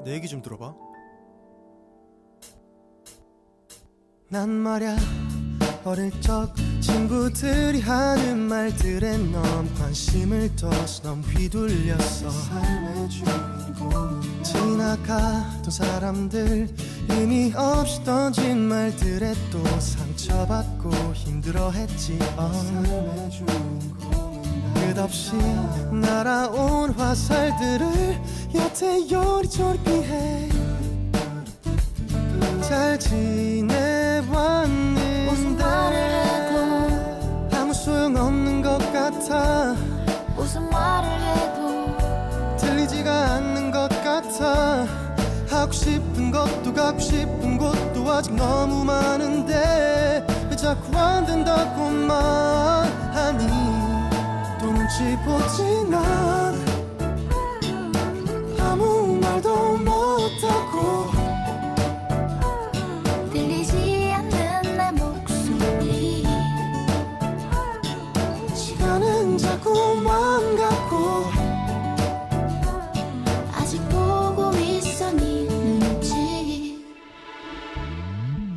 내 얘기 좀 들어봐. 난 말야 어릴 적 친구들이 하는 말들에 너무 관심을 둬서 너무 휘둘렸어. 삶의 주인공은 지나가던 사람들 의미 없이 던진 말들에 또 상처받고 힘들어했지. 삶의 주인공은 끝없이 날아온 화살들을 여태 요리조리 피해 잘 지내왔는데 무슨 말을 해도 아무 소용없는 것 같아. 무슨 말을 해도 들리지가 않는 것 같아. 하고 싶은 것도 가고 싶은 곳도 아직 너무 많은데 왜 자꾸 안 된다고만 하니. 또 눈치 보지 난 아무 말도 못하고 들리지 않는 내 목소리. 시간은 자꾸만 가고 아직 보고 있어 네 눈치.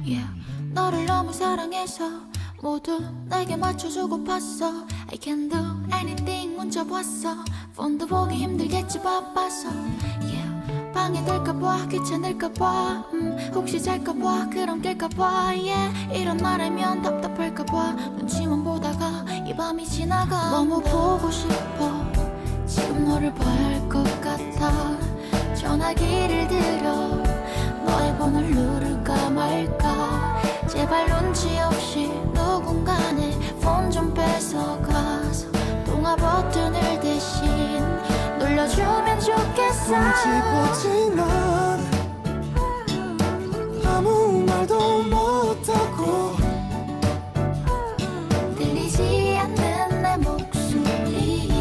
Yeah. 너를 너무 사랑해서 모두 내게 맞춰주고 봤어. I can do anything 문자 봤어. 폰도 보기 힘들겠지 바빠서. Yeah. 방해될까봐 귀찮을까봐 혹시 잘까봐 그럼 깰까봐 yeah. 이런 말하면 답답할까봐 눈치만 보다가 이 밤이 지나가. 너무 보고 싶어 지금 너를 봐야 할 것 같아. 전화기를 들어 너의 번호를 누를까 말까. 제발 눈치 없이 누군가 내 폰 좀 뺏어가서 통화 버튼을 대신 눌러주면 좋겠어. 눈치 보지 난 아무 말도 못하고 들리지 않는 내 목소리.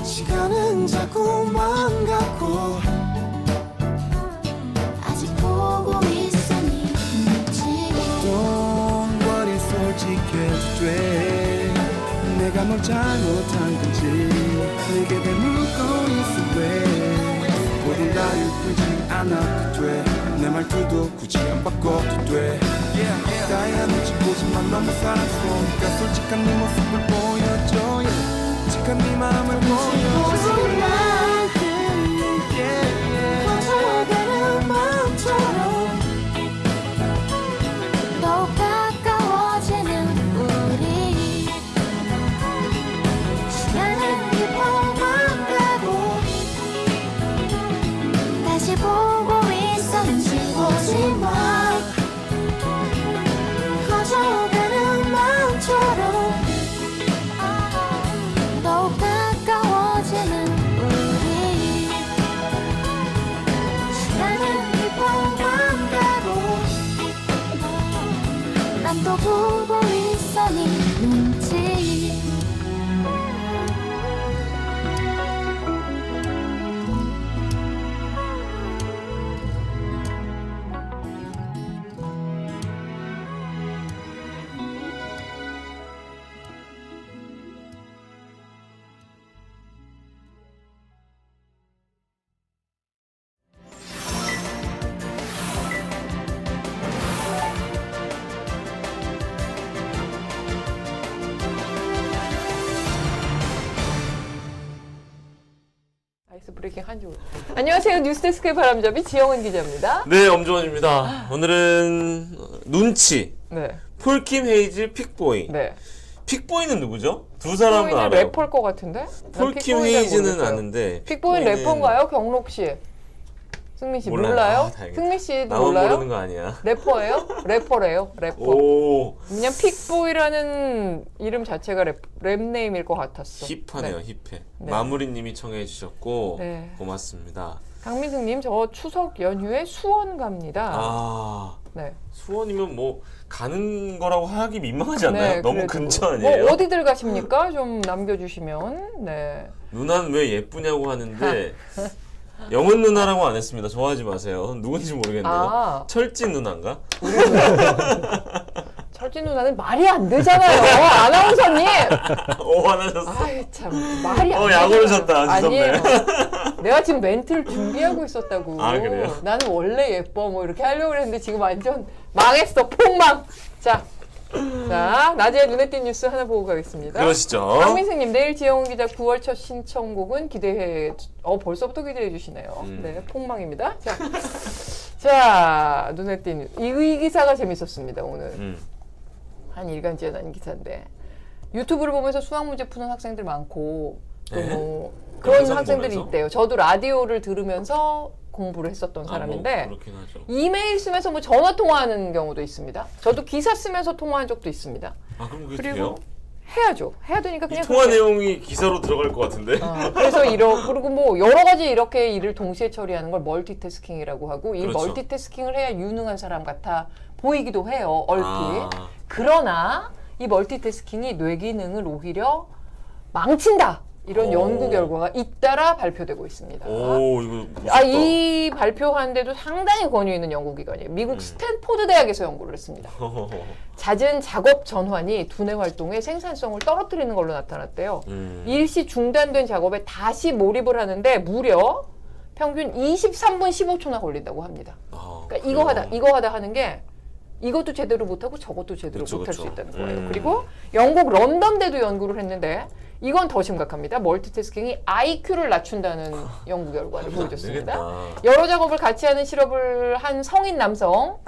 시간은 자꾸만 가고 아직 보고 있어 네 눈치. 똥벌이 솔직해도 돼. 내가 뭘 잘못한 건지 내게 되묻고 있어 왜. 모든 나를 풀지 않아도 돼. 내 말투도 굳이 안 바꿔도 돼. 나야 눈치 보지만 너무 사랑스러우니까 솔직한 네 모습을 보여줘. 솔직한 네 마음을 보여줘. 퍼져가는 마음처럼 더욱 가까워지는 우리. 시간은 깊어만 가고 다시 보고 있어 눈치 보지 마. 커져가는 마음처럼 더욱 가까워지는 우리. 나는 깊어만 가고 난 또 보고 있어 네 눈치. 아이스 브레이킹 한주. 안녕하세요. 뉴스데스크의 바람잡이 지영은 기자입니다. 네, 엄지원입니다. 오늘은 눈치. 네. 폴킴 헤이즈 픽보이. 네. 픽보이는 누구죠? 두 사람은 픽보이는 알아요. 래퍼일 것 같은데? 난 폴킴 픽보이는 잘 헤이즈는 모르겠어요. 아는데. 픽보이는 래퍼인가요? 경록 씨. 승민 씨 몰라요. 몰라요? 아, 다행이다. 승민 씨도 나만 몰라요? 모르는 거 아니야. 래퍼예요? 래퍼래요. 래퍼. 오, 그냥 픽보이라는 이름 자체가 랩 네임일 것 같았어. 힙하네요, 네. 힙해. 네. 마무리님이 청해 주셨고 네. 고맙습니다. 강민승님 저 추석 연휴에 수원 갑니다. 아, 네. 수원이면 뭐 가는 거라고 하기 민망하지 않나요? 네, 너무 그래도. 근처 아니에요? 뭐 어디들 가십니까? 좀 남겨주시면. 네. 누나는 왜 예쁘냐고 하는데 영은 누나라고 안 했습니다. 좋아하지 마세요. 누군지 모르겠네요. 아. 철진 누나인가? 철진 섭진 누나는 말이 안 되잖아요. 아나운서님. 화나셨어. 아이 참 말이 안 약 되잖아요. 오르셨다, 아니에요. 내가 지금 멘트를 준비하고 있었다고. 아, 그래요? 나는 원래 예뻐 뭐 이렇게 하려고 했는데 지금 완전 망했어. 폭망. 자, 낮에 눈에 띈 뉴스 하나 보고 가겠습니다. 그러시죠. 강민승님, 내일 지영훈 기자 9월 첫 신청곡은 기대해. 벌써부터 기대해 주시네요. 네, 폭망입니다. 자, 눈에 띈 이 기사가 재밌었습니다. 오늘 한 일간지에 난 기사인데 유튜브를 보면서 수학 문제 푸는 학생들 많고 또 뭐 그런 영상 학생들이 보면서? 있대요. 저도 라디오를 들으면서 공부를 했었던 사람인데 뭐 그렇긴 하죠. 이메일 쓰면서 뭐 전화 통화하는 경우도 있습니다. 저도 기사 쓰면서 통화한 적도 있습니다. 아, 그럼 그게 그리고 돼요? 해야죠. 해야 되니까 이 그냥 통화 그렇게. 내용이 기사로 들어갈 것 같은데. 그래서 그리고 뭐 여러 가지 이렇게 일을 동시에 처리하는 걸 멀티태스킹이라고 하고 이 그렇죠. 멀티태스킹을 해야 유능한 사람 같아 보이기도 해요. 얼핏. 아. 그러나 이 멀티태스킹이 뇌 기능을 오히려 망친다. 이런 오. 연구 결과가 잇따라 발표되고 있습니다. 오, 이거 무섭다. 이 발표한 데도 상당히 권위 있는 연구기관이에요. 미국 스탠포드 대학에서 연구를 했습니다. 잦은 작업 전환이 두뇌 활동의 생산성을 떨어뜨리는 걸로 나타났대요. 일시 중단된 작업에 다시 몰입을 하는데 무려 평균 23분 15초나 걸린다고 합니다. 그러니까 이거 하다 하는 게 이것도 제대로 못하고 저것도 제대로 그쵸, 못할 그쵸. 수 있다는 거예요. 그리고 영국 런던대도 연구를 했는데 이건 더 심각합니다. 멀티태스킹이 IQ를 낮춘다는 연구 결과를 보여줬습니다. 되겠다. 여러 작업을 같이 하는 실험을 한 성인 남성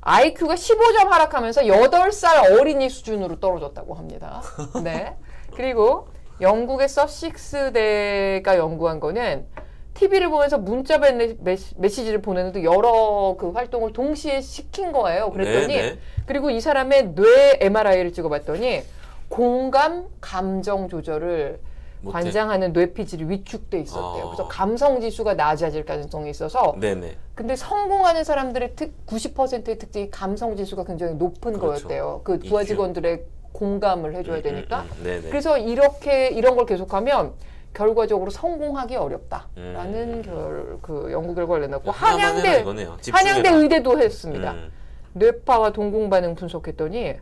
IQ가 15점 하락하면서 8살 어린이 수준으로 떨어졌다고 합니다. 네. 그리고 영국의 서식스대가 연구한 거는 TV를 보면서 문자 메시지를 보내는데 여러 그 활동을 동시에 시킨 거예요. 그랬더니 네. 그리고 이 사람의 뇌 MRI를 찍어봤더니 공감, 감정 조절을 못해. 관장하는 뇌피질이 위축돼 있었대요. 그래서 감성 지수가 낮아질 가능성이 있어서 네네. 근데 성공하는 사람들의 90%의 특징이 감성 지수가 굉장히 높은 그렇죠. 거였대요. 그 부하 직원들의 공감을 해줘야 되니까. 네네. 그래서 이런 걸 계속하면 결과적으로 성공하기 어렵다라는 그 연구 결과를 내놨고 하나만 해라 이거네요. 집중해라. 한양대 의대도 했습니다. 음. 뇌파와 동공 반응 분석했더니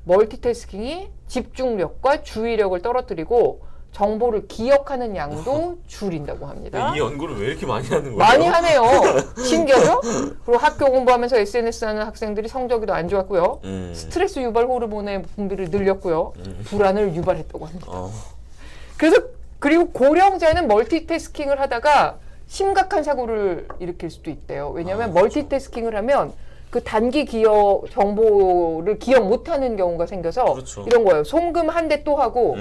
멀티태스킹이 집중력과 주의력을 떨어뜨리고 정보를 기억하는 양도 줄인다고 합니다. 이 연구를 왜 이렇게 많이 하는 거예요? 많이 하네요. 신기하죠? 그리고 학교 공부하면서 SNS 하는 학생들이 성적이 더 안 좋았고요. 스트레스 유발 호르몬의 분비를 늘렸고요. 불안을 유발했다고 합니다. 그리고 고령자는 멀티태스킹을 하다가 심각한 사고를 일으킬 수도 있대요. 왜냐하면 멀티태스킹을 하면 그 단기 기억 정보를 기억 못하는 경우가 생겨서 그렇죠. 이런 거예요. 송금 한 대 또 하고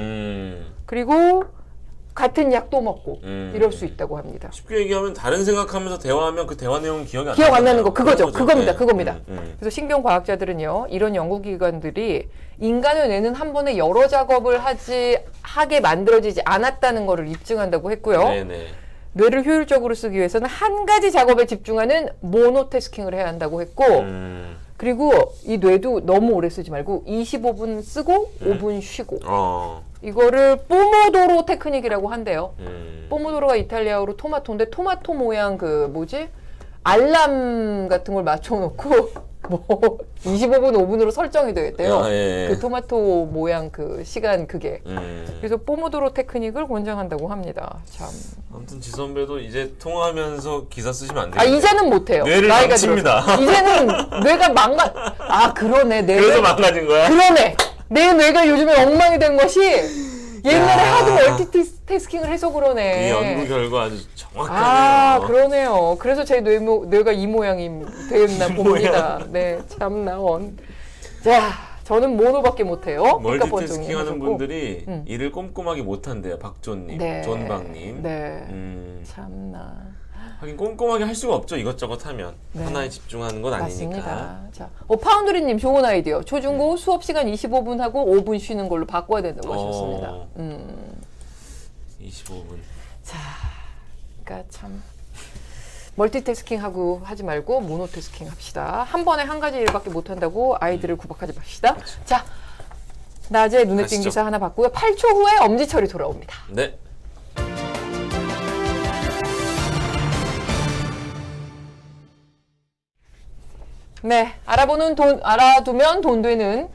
그리고 같은 약 또 먹고 이럴 수 있다고 합니다. 쉽게 얘기하면 다른 생각하면서 대화하면 그 대화 내용 기억이 안 나는 거 그런 그거죠. 거죠. 그겁니다. 네. 그래서 신경과학자들은요, 이런 연구기관들이 인간의 뇌는 한 번에 여러 작업을 하게 만들어지지 않았다는 것을 입증한다고 했고요. 네네. 뇌를 효율적으로 쓰기 위해서는 한 가지 작업에 집중하는 모노태스킹을 해야 한다고 했고 그리고 이 뇌도 너무 오래 쓰지 말고 25분 쓰고 5분 쉬고 이거를 포모도로 테크닉이라고 한대요. 포모도로가 이탈리아어로 토마토인데 토마토 모양 알람 같은 걸 맞춰놓고 25분 5분으로 설정이 되겠대요. 그 토마토 모양 그 시간 그게. 그래서 포모도로 테크닉을 권장한다고 합니다. 참. 아무튼 지 선배도 이제 통화하면서 기사 쓰시면 안 돼요. 이제는 못해요. 뇌를 나이가 망칩니다. 들어서. 이제는 뇌가 그러네. 그래서 망가진 거야? 그러네. 내 뇌가 요즘에 엉망이 된 것이 옛날에 하도 멀티태스킹을 해서 그러네. 이 연구 결과 아주 정확하네요. 그러네요. 그래서 제 뇌가 이 모양이 되었나 봅니다. 네, 참나. 자, 저는 모노밖에 못해요. 멀티태스킹 하는 분들이 일을 꼼꼼하게 못한대요. 박존님, 존박님. 네, 참나. 하긴 꼼꼼하게 할 수가 없죠. 이것저것 하면. 하나에 집중하는 건 아니니까. 맞습니다. 자, 파운드리님 좋은 아이디어. 초중고 수업 시간 25분 하고 5분 쉬는 걸로 바꿔야 된다고 하셨습니다. 25분. 자, 그러니까 참 멀티태스킹 하지 말고 모노태스킹 합시다. 한 번에 한 가지 일밖에 못 한다고 아이들을 구박하지 맙시다. 그렇죠. 자, 낮에 눈에 띈 가시죠. 기사 하나 봤고요. 8초 후에 엄지철이 돌아옵니다. 네. 네, 알아두면 돈 되는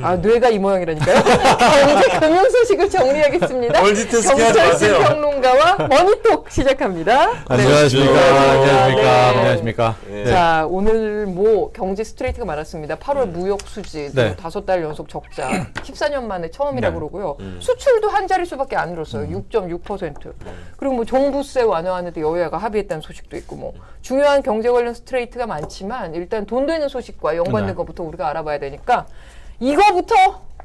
아, 뇌가 이 모양이라니까요. 경제 금융 소식을 정리하겠습니다. 멀티태스킹 하지 경찰실 마세요. 평론가와 머니톡 시작합니다. 안녕하십니까. 네. 안녕하십니까. 네. 안녕하십니까. 네. 자, 오늘 뭐 경제 스트레이트가 많았습니다. 8월 무역 수지 네. 5달 연속 적자, 14년 만에 처음이라고 네. 그러고요. 수출도 한 자릿수밖에 안 늘었어요. 6.6%. 그리고 뭐 종부세 완화하는데 여야가 합의했다는 소식도 있고 뭐 중요한 경제 관련 스트레이트가 많지만 일단 돈 되는 소식과 연관된 네. 것부터 우리가 알아봐야 되니까 이거부터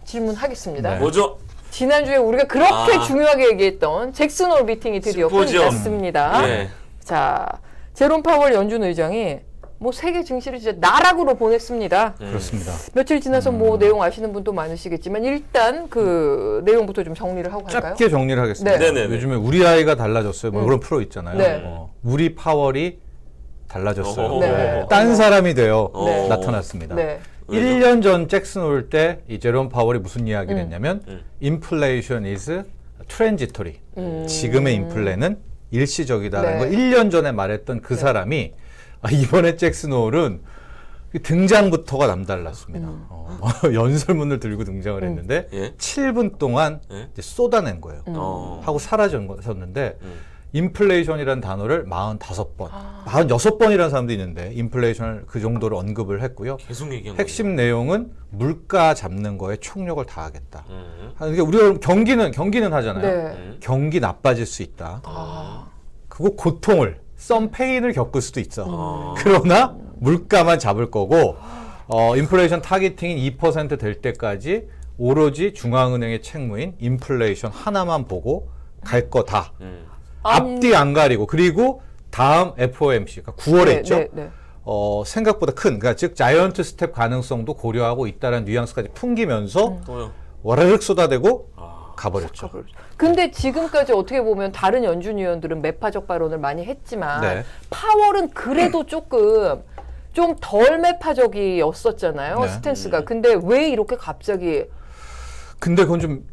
질문하겠습니다. 네. 뭐죠? 지난주에 우리가 그렇게 아. 중요하게 얘기했던 잭슨 홀 미팅이 드디어 심포지엄. 끝났습니다. 예. 자, 제롬 파월 연준 의장이 뭐 세계 증시를 진짜 나락으로 보냈습니다. 그렇습니다. 며칠 지나서 뭐 내용 아시는 분도 많으시겠지만 일단 그 내용부터 좀 정리를 하고 갈까요? 짧게 정리를 하겠습니다. 네. 네네네. 요즘에 우리 아이가 달라졌어요. 뭐 그런 프로 있잖아요. 네. 우리 파월이 달라졌어요. 네. 딴 사람이 되어 네. 나타났습니다. 네. 1년 전 잭슨 올 때 이 제롬 파월이 무슨 이야기를 했냐면 음. inflation is transitory. 지금의 인플레는 일시적이다라는 네. 걸 1년 전에 말했던 그 사람이 이번에 잭슨 홀은 등장부터가 남달랐습니다. 연설문을 들고 등장을 했는데 예. 7분 동안 예. 이제 쏟아낸 거예요. 하고 사라졌는데 인플레이션이라는 단어를 45번, 46번이라는 사람도 있는데 인플레이션을 그 정도로 언급을 했고요. 계속 얘기한 핵심 내용은 물가 잡는 거에 총력을 다하겠다. 거죠. 그러니까 우리가 경기는 하잖아요. 네. 경기 나빠질 수 있다. 그거 고통을, some pain을 겪을 수도 있어. 그러나 물가만 잡을 거고 인플레이션 타겟팅인 2% 될 때까지 오로지 중앙은행의 책무인 인플레이션 하나만 보고 갈 거다. 앞뒤 안 가리고 그리고 다음 FOMC, 그러니까 9월에 네, 있죠. 네, 네. 생각보다 큰, 그러니까 즉 자이언트 스텝 가능성도 고려하고 있다는 뉘앙스까지 풍기면서 또요. 와르륵 쏟아대고 가버렸죠. 근데 지금까지 어떻게 보면 다른 연준 위원들은 매파적 발언을 많이 했지만 네. 파월은 그래도 조금 좀 덜 매파적이었었잖아요. 네. 스탠스가. 근데 왜 이렇게 갑자기 근데 그건 좀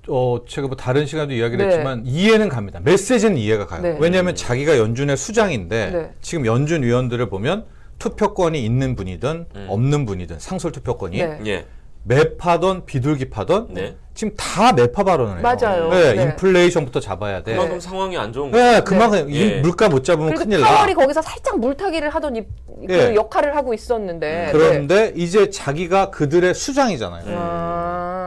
제가 뭐 다른 시간도 이야기를 네. 했지만 이해는 갑니다. 메시지는 이해가 가요. 네. 왜냐하면 자기가 연준의 수장인데 네. 지금 연준 위원들을 보면 투표권이 있는 분이든 없는 분이든 상설 투표권이 네. 예. 매파던 비둘기파던 네. 지금 다 매파 발언을 해요. 맞아요. 네, 네. 인플레이션부터 잡아야 돼. 그만큼 상황이 안 좋은 거예요. 네, 그만큼 이 예. 물가 못 잡으면 그래도 큰일 나. 파월이 거기서 살짝 물타기를 하던 그 예. 역할을 하고 있었는데 그런데 이제 자기가 그들의 수장이잖아요.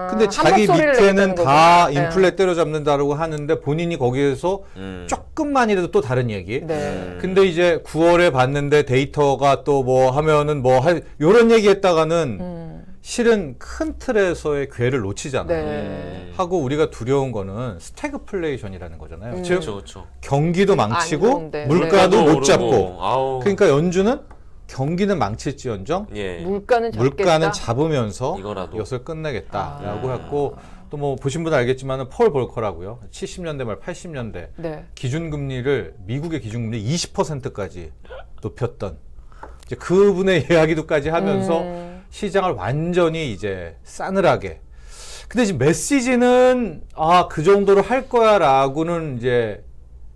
근데 한 자기 목소리를 밑에는 내겠다는 다 거구나. 인플레 때려잡는다고 하는데 본인이 거기에서 조금만이라도 또 다른 얘기. 네. 근데 이제 9월에 봤는데 데이터가 또 뭐 하면은 뭐 할 요런 얘기 했다가는 실은 큰 틀에서의 궤를 놓치잖아요. 네. 하고 우리가 두려운 거는 스태그플레이션이라는 거잖아요. 즉 그렇죠, 그렇죠. 경기도 망치고 좋은데. 물가도 네. 못 잡고. 아우. 그러니까 연준은 경기는 망칠지언정 예. 물가는 잡겠다. 물가는 잡으면서 이거라도. 이것을 끝내겠다라고 했고 또 뭐 보신 분은 알겠지만 폴 볼커라고요. 70년대 말 80년대 네. 기준금리를 미국의 기준금리 20%까지 높였던 이제 그분의 이야기도까지 하면서 시장을 완전히 이제 싸늘하게. 근데 지금 메시지는 그 정도로 할 거야라고는 이제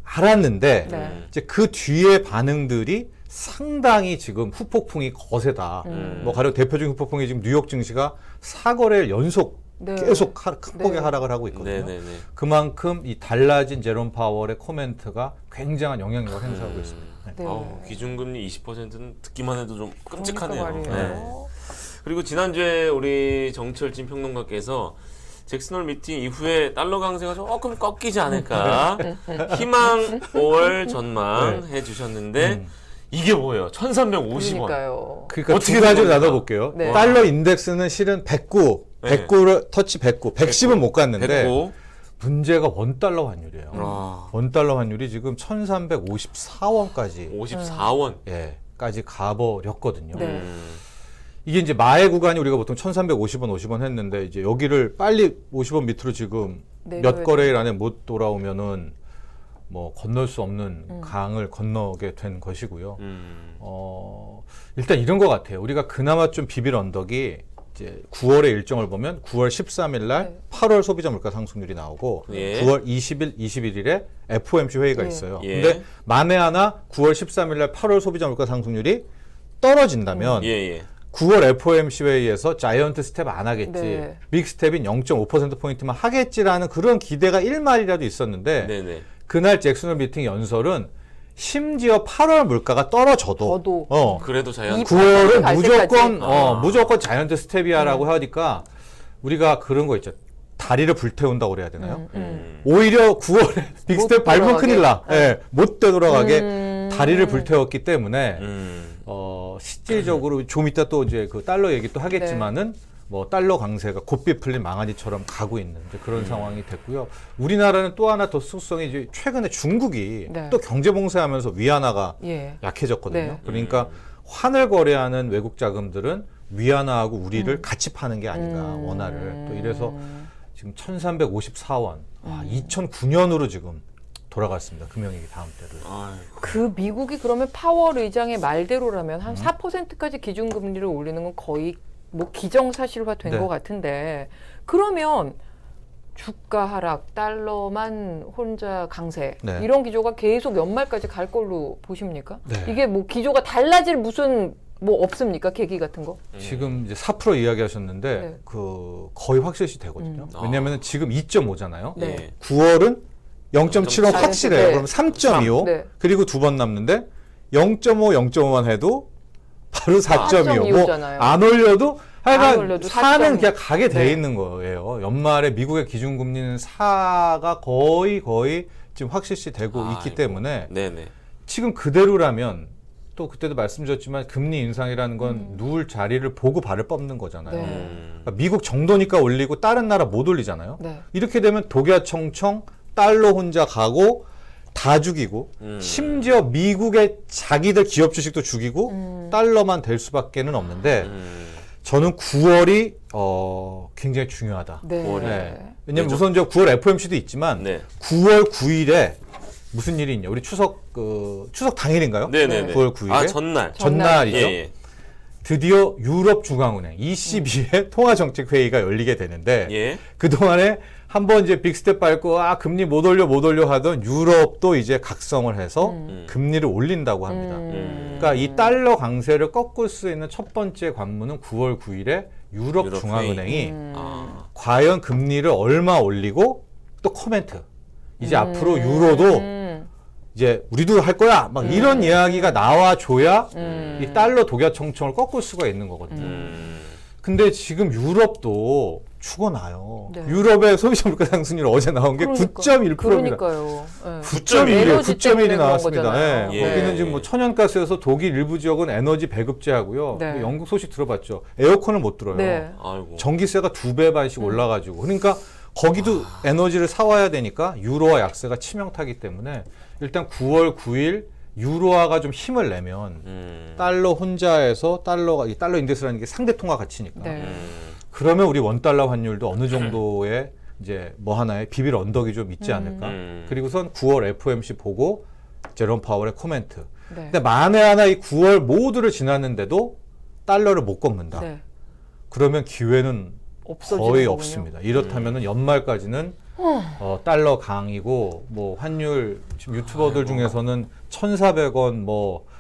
알았는데 네. 이제 그 뒤에 반응들이 상당히 지금 후폭풍이 거세다. 뭐 가령 대표적인 후폭풍이 지금 뉴욕 증시가 4거래일 연속 네. 계속 큰 폭의 네. 하락을 하고 있거든요. 네네네. 그만큼 이 달라진 제롬 파월의 코멘트가 굉장한 영향력을 행사하고 있습니다. 네. 네. 기준금리 20%는 듣기만 해도 좀 끔찍하네요. 그러니까 말이에요. 네. 그리고 지난주에 우리 정철진 평론가께서 잭슨홀 미팅 이후에 달러 강세가 조금 꺾이지 않을까 희망 5월 전망 해주셨는데 이게 뭐예요? 1350원. 그러니까요. 그러니까 어떻게 두 가지로 된 겁니까? 나눠볼게요. 네. 달러 인덱스는 실은 109, 네. 109를 터치 109, 110은 못 갔는데 됐고. 문제가 원달러 환율이에요. 아, 원달러 환율이 지금 1354원까지 54원. 까지 가버렸거든요. 네. 이게 이제 마의 구간이 우리가 보통 1350원, 50원 했는데 이제 여기를 빨리 50원 밑으로 지금 내려야 몇 거래일 안에 못 돌아오면은 뭐 건널 수 없는 강을 건너게 된 것이고요. 일단 이런 것 같아요. 우리가 그나마 좀 비빌 언덕이 이제 9월의 일정을 보면 9월 13일 날 네. 8월 소비자 물가 상승률이 나오고 예. 9월 20일, 21일에 FOMC 회의가 예. 있어요. 예. 근데 만에 하나 9월 13일 날 8월 소비자 물가 상승률이 떨어진다면 예. 9월 FOMC 회의에서 자이언트 스텝 안 하겠지. 네. 빅 스텝인 0.5%포인트만 하겠지라는 그런 기대가 1말이라도 있었는데 네네. 그날 잭슨홀 미팅 연설은 심지어 8월 물가가 떨어져도 저도. 그래도 자연 9월은 갈 무조건 때까지. 무조건 자이언트 스텝이야라고 하니까 우리가 그런 거 있죠. 다리를 불태운다고 그래야 되나요? 오히려 9월에 빅 못 스텝 밟으면 돌아가게. 큰일 나. 예, 못 되돌아가게 다리를 불태웠기 때문에 실질적으로 좀 이따 또 이제 그 달러 얘기 또 하겠지만은 뭐 달러 강세가 고삐 풀린 망아지처럼 가고 있는 이제 그런 상황이 됐고요. 우리나라는 또 하나 더 속성이 이제 최근에 중국이 네. 또 경제 봉쇄하면서 위안화가 예. 약해졌거든요. 네. 그러니까 환을 거래하는 외국 자금들은 위안화하고 우리를 같이 파는 게 아닌가 원화를 또 이래서 지금 1,354원 2009년으로 지금 돌아갔습니다. 금융위기 다음 때를. 그 미국이 그러면 파월 의장의 말대로라면 한 4%까지 기준금리를 올리는 건 거의 뭐 기정사실화 된 네. 것 같은데 그러면 주가 하락, 달러만 혼자 강세 네. 이런 기조가 계속 연말까지 갈 걸로 보십니까? 네. 이게 뭐 기조가 달라질 무슨 뭐 없습니까? 계기 같은 거? 지금 이제 4% 이야기하셨는데 네. 그 거의 확실시 되거든요. 왜냐하면 지금 2.5잖아요. 네. 예. 9월은 0.75 0.75. 확실해요. 네. 그럼 3.25 네. 그리고 두 번 남는데 0.5만 해도 바로 4.25. 4.25 잖아요. 안 올려도 안 하여간 올려도 4는 4.25. 그냥 가게 돼 네. 있는 거예요. 연말에 미국의 기준금리는 4가 거의 지금 확실시 되고 있기 아이고. 때문에 네네. 지금 그대로라면 또 그때도 말씀드렸지만 금리 인상이라는 건 누울 자리를 보고 발을 뻗는 거잖아요. 네. 그러니까 미국 정도니까 올리고 다른 나라 못 올리잖아요. 네. 이렇게 되면 독야청청 달러 혼자 가고 다 죽이고 심지어 미국의 자기들 기업 주식도 죽이고 달러만 될 수밖에는 없는데 저는 9월이 굉장히 중요하다. 네. 왜냐면 왜죠? 우선 저 9월 FOMC도 있지만 네. 9월 9일에 무슨 일이 있냐? 우리 추석 당일인가요? 네네네. 9월 9일에 아 전날. 전날이죠. 예, 예. 드디어 유럽 중앙은행 ECB의 통화 정책 회의가 열리게 되는데 예. 그 동안에 한번 이제 빅스텝 밟고 금리 못 올려 하던 유럽도 이제 각성을 해서 금리를 올린다고 합니다. 그러니까 이 달러 강세를 꺾을 수 있는 첫 번째 관문은 9월 9일에 유럽 유럽 중앙은행이 아. 과연 금리를 얼마 올리고 또 코멘트. 이제 앞으로 유로도 이제 우리도 할 거야 막 이런 이야기가 나와줘야 이 달러 독야청청을 꺾을 수가 있는 거거든요. 근데 지금 유럽도 죽어나요. 네. 유럽의 소비자 물가 상승률 어제 나온 게 9.1%입니다. 그러니까요. 네. 9.1이에요. 에너지 때문에 9.1이 그런 나왔습니다. 거잖아요. 예. 예. 거기는 지금 뭐 천연가스여서 독일 일부 지역은 에너지 배급제하고요. 네. 뭐 영국 소식 들어봤죠. 에어컨을 못 들어요. 네. 아이고. 전기세가 2배 반씩 올라가지고 그러니까 거기도 에너지를 사와야 되니까 유로화 약세가 치명타기 때문에 일단 9월 9일 유로화가 좀 힘을 내면 달러 혼자에서 이 달러 인덱스라는 게 상대 통화 가치니까 네. 그러면 우리 원 달러 환율도 어느 정도의 이제 뭐 하나의 비빌 언덕이 좀 있지 않을까. 그리고선 9월 FOMC 보고 제롬 파월의 코멘트. 네. 근데 만에 하나 이 9월 모두를 지났는데도 달러를 못 꺾는다. 네. 그러면 기회는 없어지는 거의 거군요. 없습니다. 이렇다면은 연말까지는 달러 강이고 뭐 환율 지금 유튜버들 중에서는 1,400원 뭐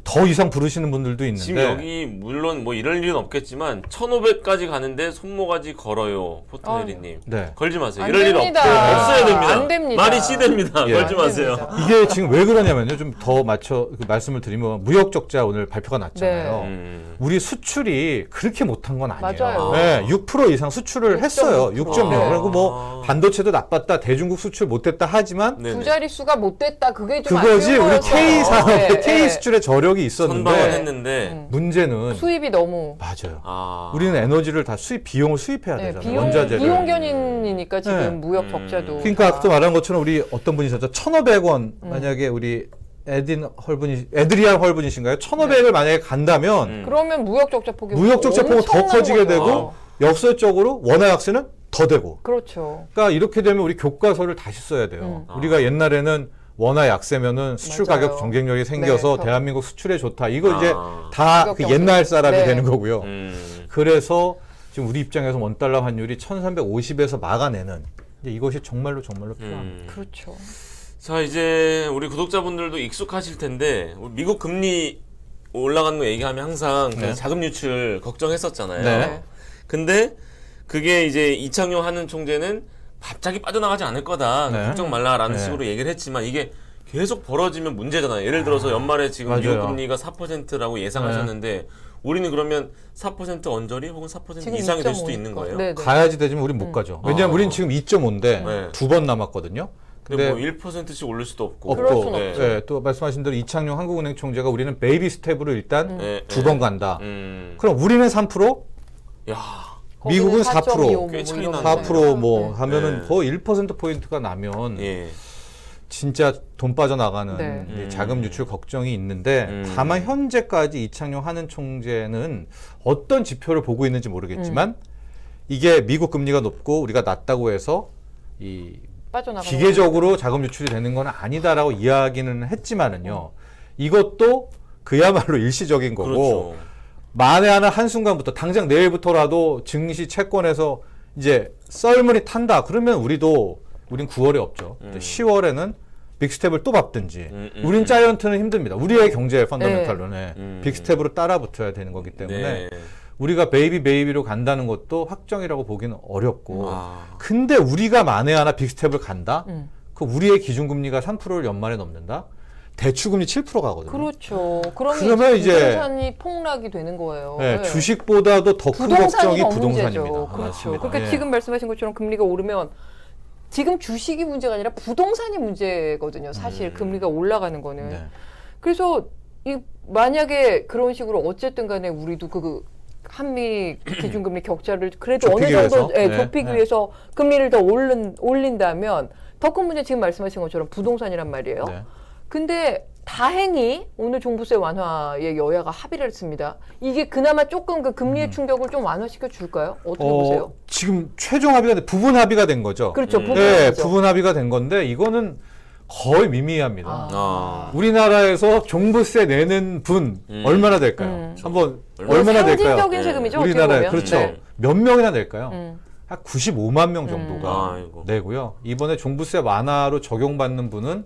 더 이상 부르시는 분들도 있는데 지금 여기 물론 뭐 이럴 일은 없겠지만 1,500까지 가는데 손모가지 걸어요. 포트네리님. 네. 걸지 마세요. 안 이럴 일 됩니다. 없어야 됩니다. 안 됩니다. 말이 씨됩니다. 예. 걸지 안 마세요. 됩니다. 이게 지금 왜 그러냐면요. 좀 더 맞춰 말씀을 드리면 무역 적자 오늘 발표가 났잖아요. 네. 우리 수출이 그렇게 못한 건 아니에요. 맞아요. 네, 6% 이상 수출을 했어요. 6.6%. 6.0. 네. 그리고 뭐 반도체도 나빴다, 대중국 수출 못했다 하지만 네네. 두 자릿수가 못 됐다. 그게 좀 그거지 아쉬운 우리 거였어요. K 산업의 네, K 네. 수출의 저력이 선방을 있었는데 했는데 문제는 수입이 너무 맞아요. 아. 우리는 에너지를 다 비용을 수입해야 네, 되잖아요. 원자재를. 비용견인이니까 지금 네. 무역 적자도 그러니까 다. 아까 말한 것처럼 우리 어떤 분이셨죠? 1,500원 만약에 우리 에드리안 헐분이신가요? 1,500을 만약에 간다면 그러면 무역 적자 폭이 무역 적자 폭은 더 엄청난 커지게 거죠. 되고 역설적으로 원화 약세는 더 되고. 그렇죠. 그러니까 이렇게 되면 우리 교과서를 다시 써야 돼요. 우리가 옛날에는 원화 약세면은 수출 맞아요. 가격 경쟁력이 생겨서 네, 대한민국 수출에 좋다. 이거 이제 아. 다 가격 그 경쟁. 옛날 사람이 네. 되는 거고요. 음. 그래서 지금 우리 입장에서 원달러 환율이 1,350에서 막아내는 이제 이것이 정말로 필요합니다. 그렇죠. 자 이제 우리 구독자분들도 익숙하실 텐데 우리 미국 금리 올라가는 거 얘기하면 항상 그 네. 자금 유출 걱정했었잖아요. 네. 근데 그게 이제 이창용 하는 총재는 갑자기 빠져나가지 않을 거다. 네. 걱정 말라라는 네. 식으로 얘기를 했지만 이게 계속 벌어지면 문제잖아요. 예를 들어서 연말에 지금 맞아요. 미국 금리가 4%라고 예상하셨는데 우리는 그러면 4% 언저리 혹은 4% 지금 이상이 될 수도 2.5 있는 거예요. 네, 네. 가야지 되지만 우린 못 가죠. 왜냐면 우린 지금 2.5인데 네. 2번 남았거든요. 근데 뭐 1%씩 올릴 수도 없고. 그럴 없고, 수는 네. 없죠. 예, 또 말씀하신 대로 이창용 한국은행 총재가 우리는 베이비 스텝으로 일단 네, 2번 간다. 음. 그럼 우리는 3%, 야, 미국은 4%, 꽤 차이 나네. 4% 뭐 네. 하면은 네. 거의 1%포인트가 나면 예. 진짜 돈 빠져나가는 네. 이 자금 유출 걱정이 있는데 다만 현재까지 이창용 하는 총재는 어떤 지표를 보고 있는지 모르겠지만 이게 미국 금리가 높고 우리가 낮다고 해서 이 빠져나가는 기계적으로 자금 유출이 되는 건 아니다라고 이야기는 했지만은요. 이것도 그야말로 일시적인 거고 그렇죠. 만에 하나 한순간부터 당장 내일부터라도 증시 채권에서 이제 썰물이 탄다. 그러면 우린 9월에 없죠. 10월에는 빅스텝을 또 밟든지. 우린 자이언트는 힘듭니다. 우리의 경제 펀더멘탈론에 빅스텝으로 따라 붙어야 되는 거기 때문에 네. 우리가 베이비로 간다는 것도 확정이라고 보기는 어렵고 아. 근데 우리가 만에 하나 빅스텝을 간다? 그 우리의 기준금리가 3%를 연말에 넘는다? 대출금리 7% 가거든요. 그렇죠. 그러면, 그러면 이제 부동산이 폭락이 되는 거예요. 네, 네. 주식보다도 더 큰 부동산이 걱정이 더 부동산입니다. 문제죠. 그렇죠. 맞습니다. 그러니까 예. 지금 말씀하신 것처럼 금리가 오르면 지금 주식이 문제가 아니라 부동산이 문제거든요. 사실 금리가 올라가는 거는. 네. 그래서 만약에 그런 식으로 어쨌든 간에 우리도 그 한미 기준금리 격차를 그래도 어느 좁히기 정도 위해서? 네, 좁히기 네. 위해서 금리를 더 올린다면 더 큰 문제 지금 말씀하신 것처럼 부동산이란 말이에요. 네. 근데 다행히 오늘 종부세 완화에 여야가 합의를 했습니다. 이게 그나마 조금 그 금리의 충격을 좀 완화시켜 줄까요? 어떻게 보세요? 지금 최종 합의가 부분 합의가 된 거죠. 그렇죠. 부분 네, 합의죠. 부분 합의가 된 건데 이거는 거의 미미합니다. 아. 우리나라에서 종부세 내는 분 얼마나 될까요? 한번 얼마나 될까요? 상징적인 세금이죠. 어떻게 우리나라에 보면. 그렇죠. 네. 몇 명이나 낼까요? 음. 한 95만 명 정도가 아이고. 내고요. 이번에 종부세 완화로 적용받는 분은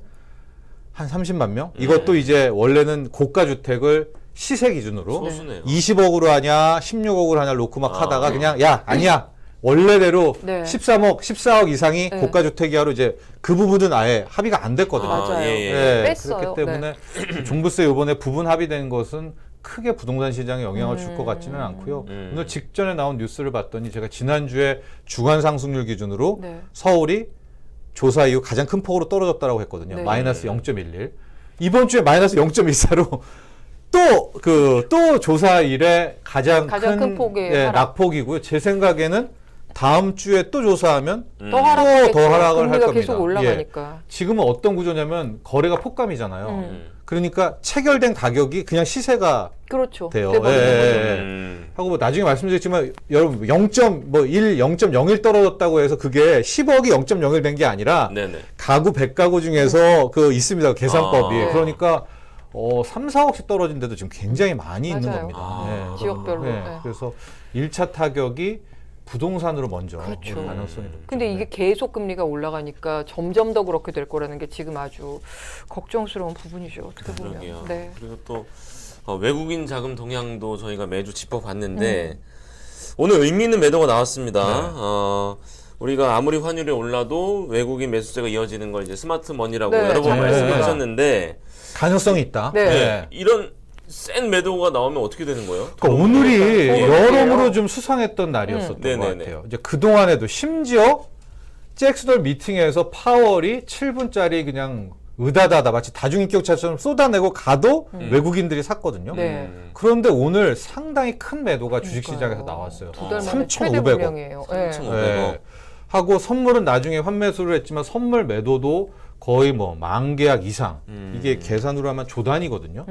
한 30만 명? 이것도 이제 원래는 고가 주택을 시세 기준으로 소수네요. 20억으로 하냐, 16억으로 하냐 놓고 막 아, 하다가 네. 그냥 야, 아니야. 원래대로 네. 13억, 14억 이상이 네. 고가 주택이하로 이제 그 부분은 아예 합의가 안 됐거든요. 맞아요. 예, 뺐어요. 그렇기 때문에 종부세 이번에 부분 합의된 것은 크게 부동산 시장에 영향을 줄 것 같지는 않고요. 오늘 직전에 나온 뉴스를 봤더니 제가 지난주에 주간 상승률 기준으로 네. 서울이 조사 이후 가장 큰 폭으로 떨어졌다고 했거든요. 네. 마이너스 0.11. 이번 주에 마이너스 0.14로 또 조사 이래 가장 큰 폭의 하락. 낙폭이고요. 제 생각에는 다음 주에 또 조사하면 더 하락하겠죠. 더 하락을 할 금리가 겁니다. 계속 올라가니까. 지금은 어떤 구조냐면 거래가 폭감이잖아요. 음. 그러니까 체결된 가격이 그냥 시세가 그렇죠. 돼요. 돼버리는 거죠. 하고 뭐 나중에 말씀드렸지만 여러분 0.1 떨어졌다고 해서 그게 10억이 0.01 된 게 아니라 네네. 가구 100가구 중에서 그 있습니다. 계산법이. 아. 그러니까 3, 4억씩 떨어진 데도 지금 굉장히 많이 있는 맞아요. 겁니다. 아. 지역별로. 네. 그래서 1차 타격이 부동산으로 먼저 그렇죠. 올 가능성이 높죠. 근데 이게 네. 계속 금리가 올라가니까 점점 더 그렇게 될 거라는 게 지금 아주 걱정스러운 부분이죠. 어떻게 보면. 그러게요. 네. 그리고 또 외국인 자금 동향도 저희가 매주 짚어봤는데 오늘 의미 있는 매도가 나왔습니다. 네. 우리가 아무리 환율이 올라도 외국인 매수세가 이어지는 걸 이제 스마트 머니라고 네, 여러 번 네. 말씀하셨는데 가능성이 있다. 네. 이런 센 매도가 나오면 어떻게 되는 거예요? 그러니까 오늘이 그러니까요. 여러모로 좀 수상했던 날이었었던 것 네네네. 같아요. 이제 그동안에도 심지어 잭스홀 미팅에서 파월이 7분짜리 그냥 으다다다 마치 다중인격차처럼 쏟아내고 가도 외국인들이 샀거든요. 네. 그런데 오늘 상당히 큰 매도가 주식시장에서 그러니까요. 나왔어요. 두 달 만에 최대 3,500억. 물량이에요. 네. 3,500억. 네. 하고 선물은 나중에 환매수를 했지만 선물 매도도 거의 뭐 10,000계약 이상. 이게 계산으로 하면 조단이거든요.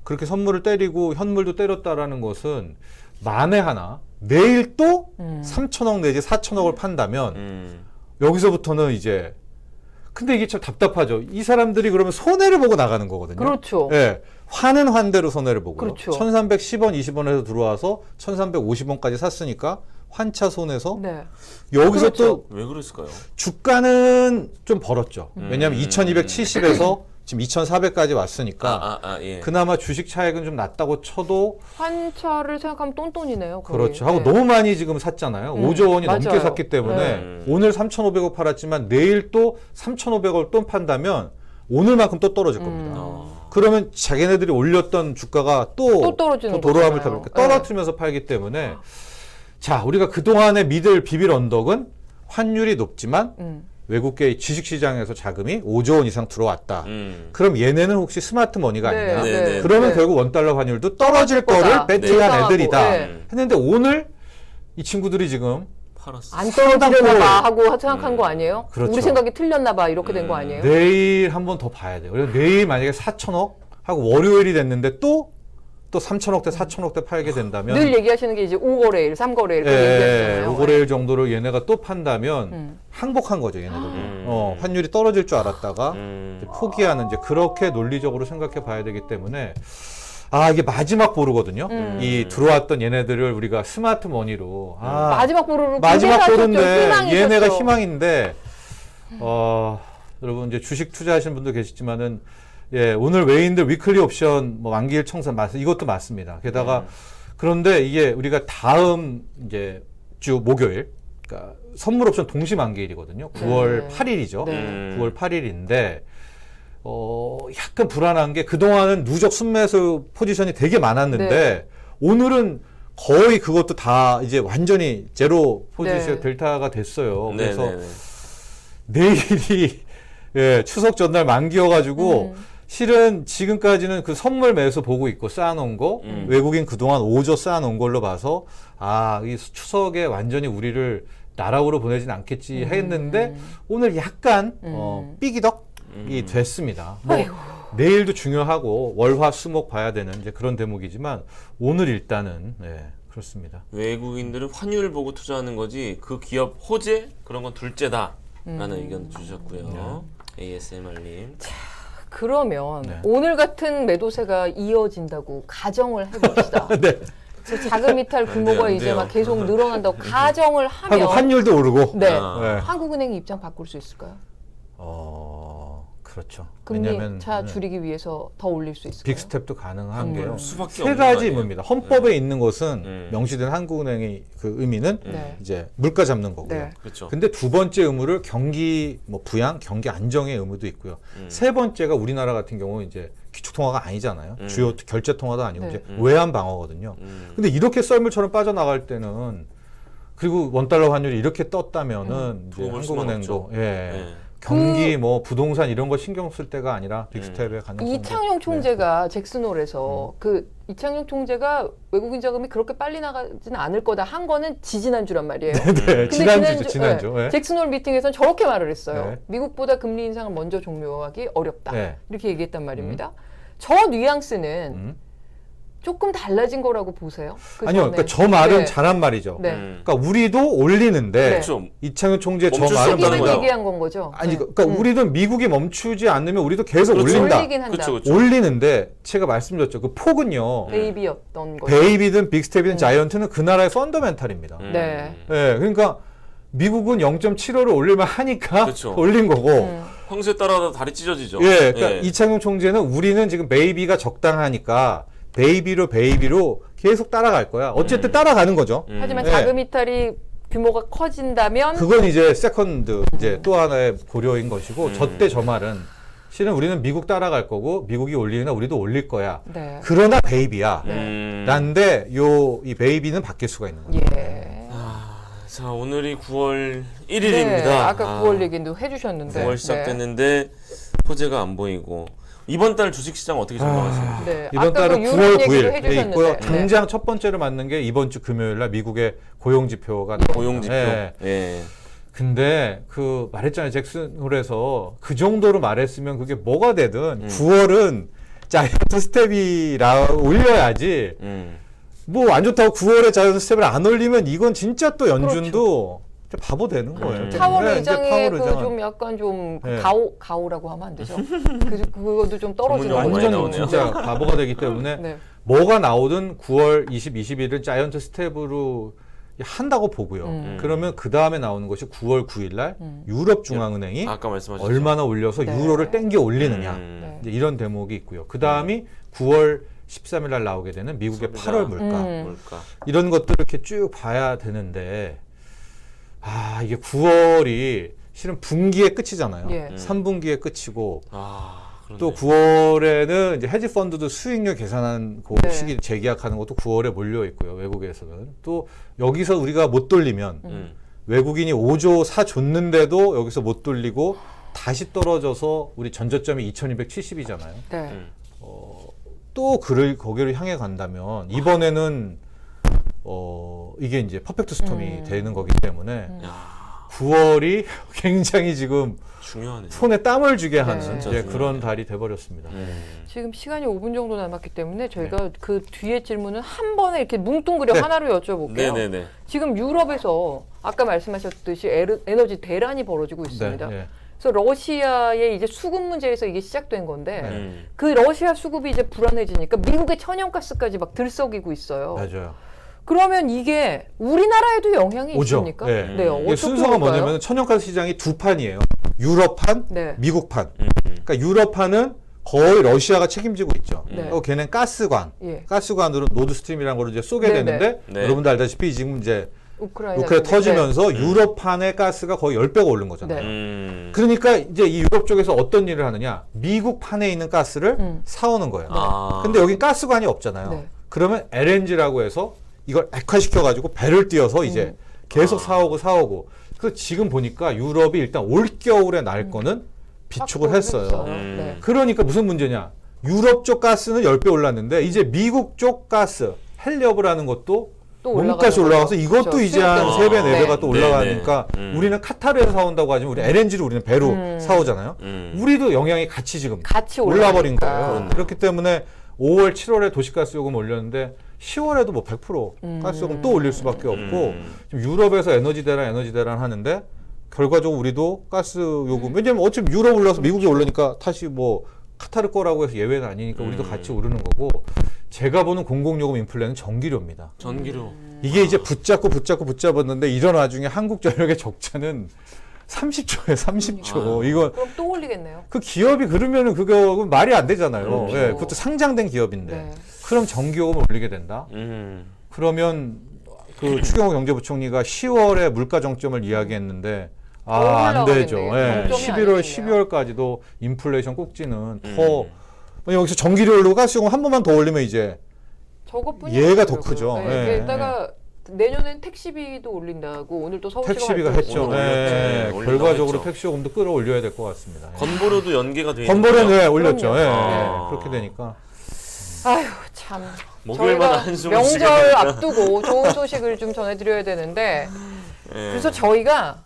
그렇게 선물을 때리고 현물도 때렸다라는 것은 만에 하나 내일 또 3,000억 내지 4,000억을 판다면 여기서부터는 이제 근데 이게 참 답답하죠. 이 사람들이 그러면 손해를 보고 나가는 거거든요. 그렇죠. 예. 환은 환대로 손해를 보고요. 그렇죠. 1,310원, 20원에서 들어와서 1,350원까지 샀으니까 환차 손해서 네. 여기서 그렇죠. 또 왜 그랬을까요? 주가는 좀 벌었죠. 왜냐하면 2,270에서 지금 2,400까지 왔으니까 예. 그나마 주식 차익은 좀 낮다고 쳐도 환차를 생각하면 똔똔이네요. 거의. 그렇죠. 하고 네. 너무 많이 지금 샀잖아요. 5조 원이 넘게 맞아요. 샀기 때문에 네. 오늘 3,500억 팔았지만 내일 또 3,500억 또 판다면 오늘만큼 또 떨어질 겁니다. 그러면 자기네들이 올렸던 주가가 또 떨어지는 도로함을 거잖아요. 타고 떨어뜨리면서 팔기 때문에 자, 우리가 그동안에 믿을 비빌 언덕은 환율이 높지만 외국계 주식시장에서 자금이 5조 원 이상 들어왔다. 그럼 얘네는 혹시 스마트 머니가 네, 아니냐. 네. 그러면 네. 결국 원달러 환율도 떨어질 거다. 거를 배팅한 예상하고, 애들이다. 네. 했는데 오늘 이 친구들이 지금 팔았어. 안 떨어지려나 봐 하고 생각한 음. 거 아니에요? 그렇죠. 우리 생각이 틀렸나 봐 이렇게 된 거 아니에요? 내일 한 번 더 봐야 돼요. 그래서 내일 만약에 4천억 하고 월요일이 됐는데 또 3천억대, 4천억대 팔게 된다면 늘 얘기하시는 게 이제 5거래일, 3거래일 그런 얘기하잖아요. 5거래일 정도로 얘네가 또 판다면 항복한 거죠, 얘네들. 환율이 떨어질 줄 알았다가 이제 포기하는 이제 그렇게 논리적으로 생각해 봐야 되기 때문에 이게 마지막 보루거든요. 이 들어왔던 얘네들을 우리가 스마트 머니로 마지막 보루로 마지막 보루인데 희망이 얘네가 있었죠. 희망인데 여러분 이제 주식 투자하시는 분도 계시지만은 예, 오늘 외인들 위클리 옵션 뭐 만기일 청산 이것도 맞습니다. 게다가 그런데 이게 우리가 다음 이제 주 목요일 그러니까 선물 옵션 동시 만기일이거든요. 9월 8일이죠. 네. 9월 8일인데 약간 불안한 게 그동안은 누적 순매수 포지션이 되게 많았는데 네. 오늘은 거의 그것도 다 이제 완전히 제로 포지션 네. 델타가 됐어요. 그래서 네네네. 내일이 예, 추석 전날 만기여가지고 실은 지금까지는 그 선물 매수 보고 있고 쌓아놓은 거 외국인 그동안 5조 쌓아놓은 걸로 봐서 이 추석에 완전히 우리를 나락으로 보내진 않겠지 했는데 오늘 약간 삐기덕이 됐습니다. 뭐 내일도 중요하고 월화 수목 봐야 되는 이제 그런 대목이지만 오늘 일단은 그렇습니다. 외국인들은 환율을 보고 투자하는 거지 그 기업 호재 그런 건 둘째다라는 의견 주셨고요. ASMR님. 그러면 네. 오늘 같은 매도세가 이어진다고 가정을 해봅시다. 네. 그래서 자금 이탈 규모가 안 이제 돼요. 막 계속 늘어난다고 가정을 하면 하고 환율도 오르고. 네. 네. 한국은행이 입장 바꿀 수 있을까요? 그렇죠. 금리 왜냐하면 차 줄이기 위해서 더 올릴 수 있을까요? 빅스텝도 가능한 게요. 수밖에 세 없는 가지 거 아니에요? 의무입니다. 헌법에 있는 것은 명시된 한국은행의 그 의미는 네. 이제 물가 잡는 거고요. 네. 그렇죠. 근데 두 번째 의무를 경기 뭐 부양, 경기 안정의 의무도 있고요. 세 번째가 우리나라 같은 경우 이제 기축 통화가 아니잖아요. 주요 결제 통화도 아니고 네. 이제 외환 방어거든요. 근데 이렇게 썰물처럼 빠져나갈 때는 그리고 원달러 환율이 이렇게 떴다면은 이제 두고 볼 수는 한국은행도 없죠. 네. 경기 뭐 부동산 이런 거 신경 쓸 때가 아니라 빅스텝의 가능성이 이창용 총재가 잭슨홀에서 그 이창용 총재가 외국인 자금이 그렇게 빨리 나가지는 않을 거다 한 거는 지지난주란 말이에요. 네, 근데 지난주. 네. 잭슨홀 미팅에서는 저렇게 말을 했어요. 네. 미국보다 금리 인상을 먼저 종료하기 어렵다. 네. 이렇게 얘기했단 말입니다. 저 뉘앙스는 조금 달라진 거라고 보세요? 그 아니요, 전에. 그러니까 저 말은 네. 잘한 말이죠. 네. 그러니까 우리도 올리는데 네. 그렇죠. 이창용 총재 저 멈출 수 말은 없다는 시기만 거예요. 얘기한 건 거죠. 아니, 네. 그러니까 우리도 미국이 멈추지 않으면 우리도 계속 그렇죠. 올린다. 올리긴 한다. 그렇죠, 그렇죠. 올리는데 제가 말씀드렸죠. 그 폭은요. 베이비였던 거죠. 베이비든 빅스텝이든 자이언트는 그 나라의 펀더멘탈입니다. 네. 네, 그러니까 미국은 0.75를 올릴만 하니까 그렇죠. 올린 거고. 황소에 따라 다리 찢어지죠. 예, 그러니까 예. 이창용 총재는 우리는 지금 베이비가 적당하니까 베이비로 계속 따라갈 거야. 어쨌든 따라가는 거죠. 하지만 네. 자금 이탈이 규모가 커진다면 그건 이제 세컨드 이제 또 하나의 고려인 것이고 저때 저 말은 실은 우리는 미국 따라갈 거고 미국이 올리나 우리도 올릴 거야. 네. 그러나 베이비야. 음. 난데 이 베이비는 바뀔 수가 있는 거예요. 예. 자, 오늘이 9월 네, 1일입니다. 아까 9월 얘기도 해주셨는데. 9월 시작됐는데 호재가 안 보이고 이번 달 주식시장 어떻게 전망하세요? 네. 이번 아까 달은 그 유럽 9월 얘기도 9일에 해주셨는데. 있고요. 네. 당장 첫 번째로 맞는 게 이번 주 금요일 날 미국의 고용지표가 고용지표. 네. 예. 근데 그 말했잖아요. 잭슨홀에서 그 정도로 말했으면 그게 뭐가 되든 9월은 자이언트 스텝이라 올려야지 뭐 안 좋다고 9월에 자이언트 스텝을 안 올리면 이건 진짜 또 연준도 바보 되는 거예요. 파월 네, 이제 의장의 파월 그 의장은 좀 약간 좀 네. 가오라고 하면 안 되죠. 그것도 좀 떨어지는 전문 용어 많이 거죠. 완전 나오네요. 진짜 바보가 되기 때문에 네. 뭐가 나오든 9월 20, 21은 자이언트 스텝으로 한다고 보고요. 그러면 그 다음에 나오는 것이 9월 9일 날 유럽 중앙은행이 아까 말씀하셨죠. 얼마나 올려서 네. 유로를 땡겨 올리느냐. 네. 이제 이런 대목이 있고요. 그 다음이 9월 13일 날 나오게 되는 미국의 8월 물가. 뭘까? 이런 것들을 이렇게 쭉 봐야 되는데, 이게 9월이 실은 분기의 끝이잖아요. 예. 3분기의 끝이고, 그렇네. 또 9월에는 이제 헤지 펀드도 수익률 계산한 그 네. 시기 재계약하는 것도 9월에 몰려 있고요. 외국에서는. 또 여기서 우리가 못 돌리면 외국인이 5조 사줬는데도 여기서 못 돌리고 다시 떨어져서 우리 전저점이 2270이잖아요. 네. 또 거기를 향해 간다면 이번에는 이게 이제 퍼펙트 스톰이 되는 거기 때문에 9월이 굉장히 지금 중요하네. 손에 땀을 주게 하는 네. 이제 그런 달이 돼버렸습니다. 지금 시간이 5분 정도 남았기 때문에 저희가 그 뒤에 질문은 한 번에 이렇게 뭉뚱그려 네. 하나로 여쭤볼게요. 네네네. 지금 유럽에서 아까 말씀하셨듯이 에너지 대란이 벌어지고 있습니다. 네. 그래서 러시아의 이제 수급 문제에서 이게 시작된 건데 네. 그 러시아 수급이 이제 불안해지니까 미국의 천연가스까지 막 들썩이고 있어요. 맞아요. 그러면 이게 우리나라에도 영향이 오죠. 있습니까? 네. 네, 이게 어떻게 순서가 볼까요? 뭐냐면 천연가스 시장이 두 판이에요. 유럽판, 네. 미국판. 그러니까 유럽판은 거의 러시아가 책임지고 있죠. 네. 걔는 가스관, 예. 가스관으로 노드스트림이라는 걸 이제 쏘게 네네. 되는데 네. 여러분들 알다시피 지금 이제 우크라이나 우크라이나 때문에. 터지면서 유럽판의 가스가 거의 10배가 오른 거잖아요. 네. 그러니까 이제 이 유럽 쪽에서 어떤 일을 하느냐? 미국 판에 있는 가스를 사오는 거예요. 근데 여긴 가스관이 없잖아요. 네. 그러면 LNG라고 해서 이걸 액화시켜 가지고 배를 띄워서 이제 계속 사오고. 그래서 지금 보니까 유럽이 일단 올 겨울에 날 거는 비축을 했어요. 네. 그러니까 무슨 문제냐? 유럽 쪽 가스는 10배 올랐는데 이제 미국 쪽 가스 헬리업이라는 것도 또 원가스 올라가서 이것도 그렇죠. 이제 한 수요 3배, 4배가 네. 또 올라가니까 네네. 우리는 카타르에서 사온다고 하지만 우리 LNG를 우리는 배로 사오잖아요. 우리도 영향이 같이 지금 같이 올라버린 올라가니까. 거예요. 그렇기 때문에 5월, 7월에 도시가스 요금 올렸는데 10월에도 뭐 100% 가스 요금 또 올릴 수밖에 없고 지금 유럽에서 에너지 대란 하는데 결과적으로 우리도 가스 요금 왜냐면 어차피 유럽 올라서 미국이 올라니까 다시 뭐 카타르 거라고 해서 예외는 아니니까 우리도 같이 오르는 거고 제가 보는 공공요금 인플레는 전기료입니다. 전기료. 이게 이제 붙잡았는데 이런 와중에 한국전력의 적자는 30조에 30조. 이거 그럼 또 올리겠네요. 그 기업이 그러면은 그거 말이 안 되잖아요. 그렇죠. 예, 그것도 상장된 기업인데. 네. 그럼 전기요금을 올리게 된다. 그러면 그 추경호 경제부총리가 10월에 물가 정점을 이야기했는데 안 되죠. 올라가겠네요. 예, 정점이 11월, 아니겠네요. 12월까지도 인플레이션 꼭지는 더 여기서 전기료 올리고 가스요금 한 번만 더 올리면 이제 저것뿐이 얘가 더 아니더라고요. 크죠. 네, 예, 게다가 내년엔 택시비도 올린다고 오늘 또 서울시가 택시비가 했죠. 발표했어요. 예, 올린다고 결과적으로 했죠. 택시요금도 끌어올려야 될 것 같습니다. 예. 건보료도 연계가 돼 있는 건보료는 거예요? 네, 올렸죠. 그럼요. 예, 아. 그렇게 되니까. 아휴 참. 목요일마다 저희가 한숨을 명절 쉬게 앞두고 좋은 소식을 좀 전해드려야 되는데 예. 그래서 저희가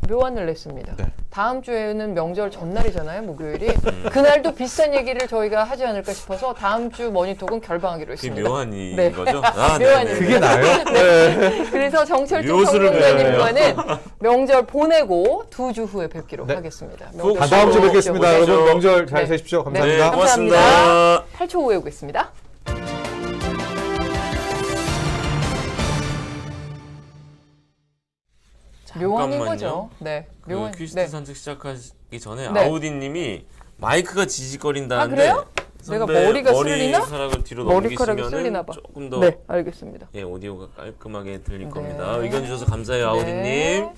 묘안을 냈습니다. 네. 다음 주에는 명절 전날이잖아요, 목요일이. 그날도 비슷한 얘기를 저희가 하지 않을까 싶어서 다음 주 머니톡은 결방하기로 그게 했습니다. 묘한이 네. 거죠? 묘한이. 그게 나아요? 네. 그래서 정철진 묘수를 평론가님과는 명절 보내고 2주 후에 뵙기로 네. 하겠습니다. 다 명절 다음 주에 보내고 뵙겠습니다. 보내죠. 여러분 명절 잘 네. 되십시오. 네, 감사합니다. 고맙습니다. 8초 후에 오겠습니다. 묘한인 잠깐만요. 거죠. 네, 그 묘한. 퀴즈 네. 산책 시작하기 전에 네. 아우디님이 마이크가 지직거린다는데 아, 그래요? 내가 머리가 쓸리나? 머리카락을 뒤로 머리카락이 넘기시면 쓸리나 봐. 조금 더 네, 알겠습니다. 예, 오디오가 깔끔하게 들릴 네. 겁니다. 의견 주셔서 감사해요, 아우디님.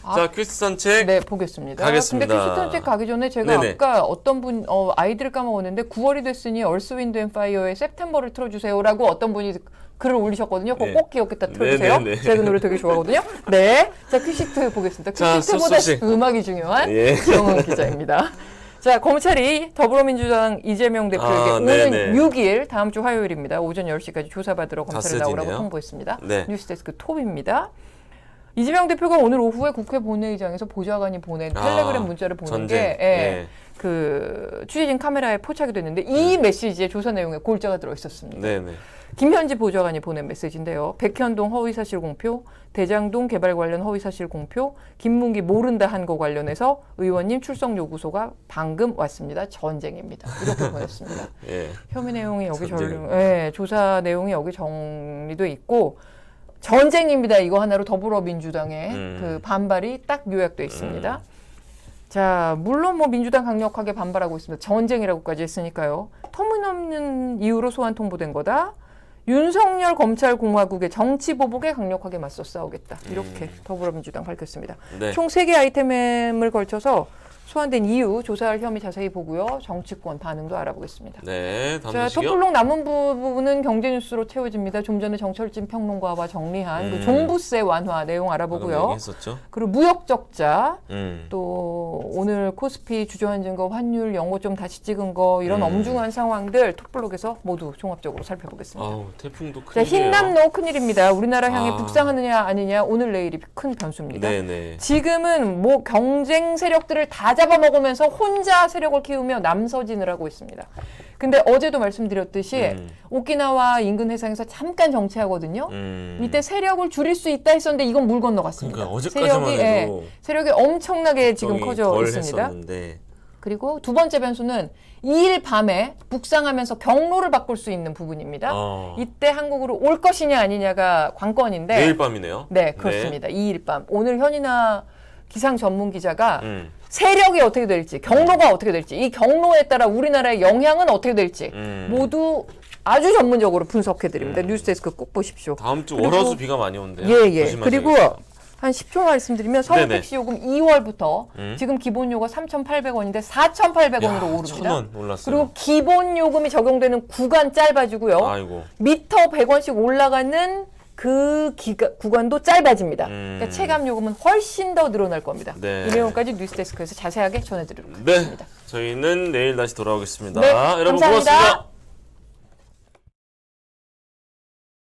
아, 자, 퀴즈 산책. 네, 보겠습니다. 가겠습니다. 근데 퀴즈탄책 가기 전에 제가 네네. 아까 어떤 분 아이디를 까먹었는데 9월이 됐으니 얼스 윈드 앤 파이어의 september를 틀어주세요라고 어떤 분이 글을 올리셨거든요. 그거 네. 꼭 기억했다 틀어주세요. 네네네. 제가 그 노래 되게 좋아하거든요. 네, 자 퀴시트 보겠습니다. 자, 퀴시트보다 첫 소식. 음악이 중요한 예. 정은 기자입니다. 자, 검찰이 더불어민주당 이재명 대표에게 아, 오는 네네. 6일 다음 주 화요일입니다. 오전 10시까지 조사받으러 검찰에 다스지네요. 나오라고 통보했습니다. 네. 뉴스데스크 톱입니다. 이재명 대표가 오늘 오후에 국회 본회의장에서 보좌관이 보낸 텔레그램 문자를 보낸 전쟁. 게 예. 그 취재진 카메라에 포착이 됐는데 이 메시지에 조사 내용에 골자가 들어 있었습니다. 네네. 김현지 보좌관이 보낸 메시지인데요. 백현동 허위사실 공표, 대장동 개발 관련 허위사실 공표, 김문기 모른다 한 거 관련해서 의원님 출석 요구서가 방금 왔습니다. 전쟁입니다. 이렇게 보냈습니다. 예. 혐의 내용이 여기 전쟁. 조사 내용이 여기 정리도 있고 전쟁입니다. 이거 하나로 더불어민주당의 그 반발이 딱 요약돼 있습니다. 자, 물론 뭐 민주당 강력하게 반발하고 있습니다. 전쟁이라고까지 했으니까요. 터무니없는 이유로 소환 통보된 거다. 윤석열 검찰공화국의 정치 보복에 강력하게 맞서 싸우겠다. 이렇게 더불어민주당 밝혔습니다. 네. 총 3개 아이템을 걸쳐서 소환된 이유, 조사할 혐의 자세히 보고요. 정치권 반응도 알아보겠습니다. 네, 다음 자, 소식이요. 톱블록 남은 부분은 경제뉴스로 채워집니다. 좀 전에 정철진 평론가와 정리한 그 종부세 완화 내용 알아보고요. 했었죠. 그리고 무역 적자, 음. 또 오늘 코스피 주저앉은 증거, 환율 연고점 다시 찍은 거 이런 엄중한 상황들 톱블록에서 모두 종합적으로 살펴보겠습니다. 아우, 태풍도 자, 큰일이에요. 흰남노 큰일입니다. 우리나라 향해 아. 북상하느냐 아니냐 오늘 내일이 큰 변수입니다. 네네. 지금은 뭐 경쟁 세력들을 다 잡아먹으면서 혼자 세력을 키우며 남서진을 하고 있습니다. 근데 어제도 말씀드렸듯이 오키나와 인근 해상에서 잠깐 정체하거든요. 이때 세력을 줄일 수 있다 했었는데 이건 물 건너갔습니다. 그러니까 어제까지만 해도 세력이 엄청나게 지금 걱정이 커져 덜 있습니다. 했었는데. 그리고 두 번째 변수는 2일 밤에 북상하면서 경로를 바꿀 수 있는 부분입니다. 이때 한국으로 올 것이냐 아니냐가 관건인데 내일 밤이네요. 네, 그렇습니다. 2일 밤. 오늘 현인아 기상 전문 기자가 세력이 어떻게 될지, 경로가 어떻게 될지, 이 경로에 따라 우리나라의 영향은 어떻게 될지 모두 아주 전문적으로 분석해 드립니다. 뉴스데스크 꼭 보십시오. 다음 주 그리고- 월화수 비가 많이 온대요. 예. 조심하셔야겠어요. 그리고 한 10초 말씀드리면 서울 네네. 택시 요금 2월부터 지금 기본 요금 3,800원인데 4,800원으로 오릅니다. 1,000원 올랐어요. 그리고 기본 요금이 적용되는 구간 짧아지고요. 아이고. 미터 100원씩 올라가는 그 구간도 짧아집니다. 그러니까 체감 요금은 훨씬 더 늘어날 겁니다. 네. 이 내용까지 뉴스데스크에서 자세하게 전해드리도록 네. 하겠습니다. 저희는 내일 다시 돌아오겠습니다. 네, 여러분 감사합니다. 고맙습니다.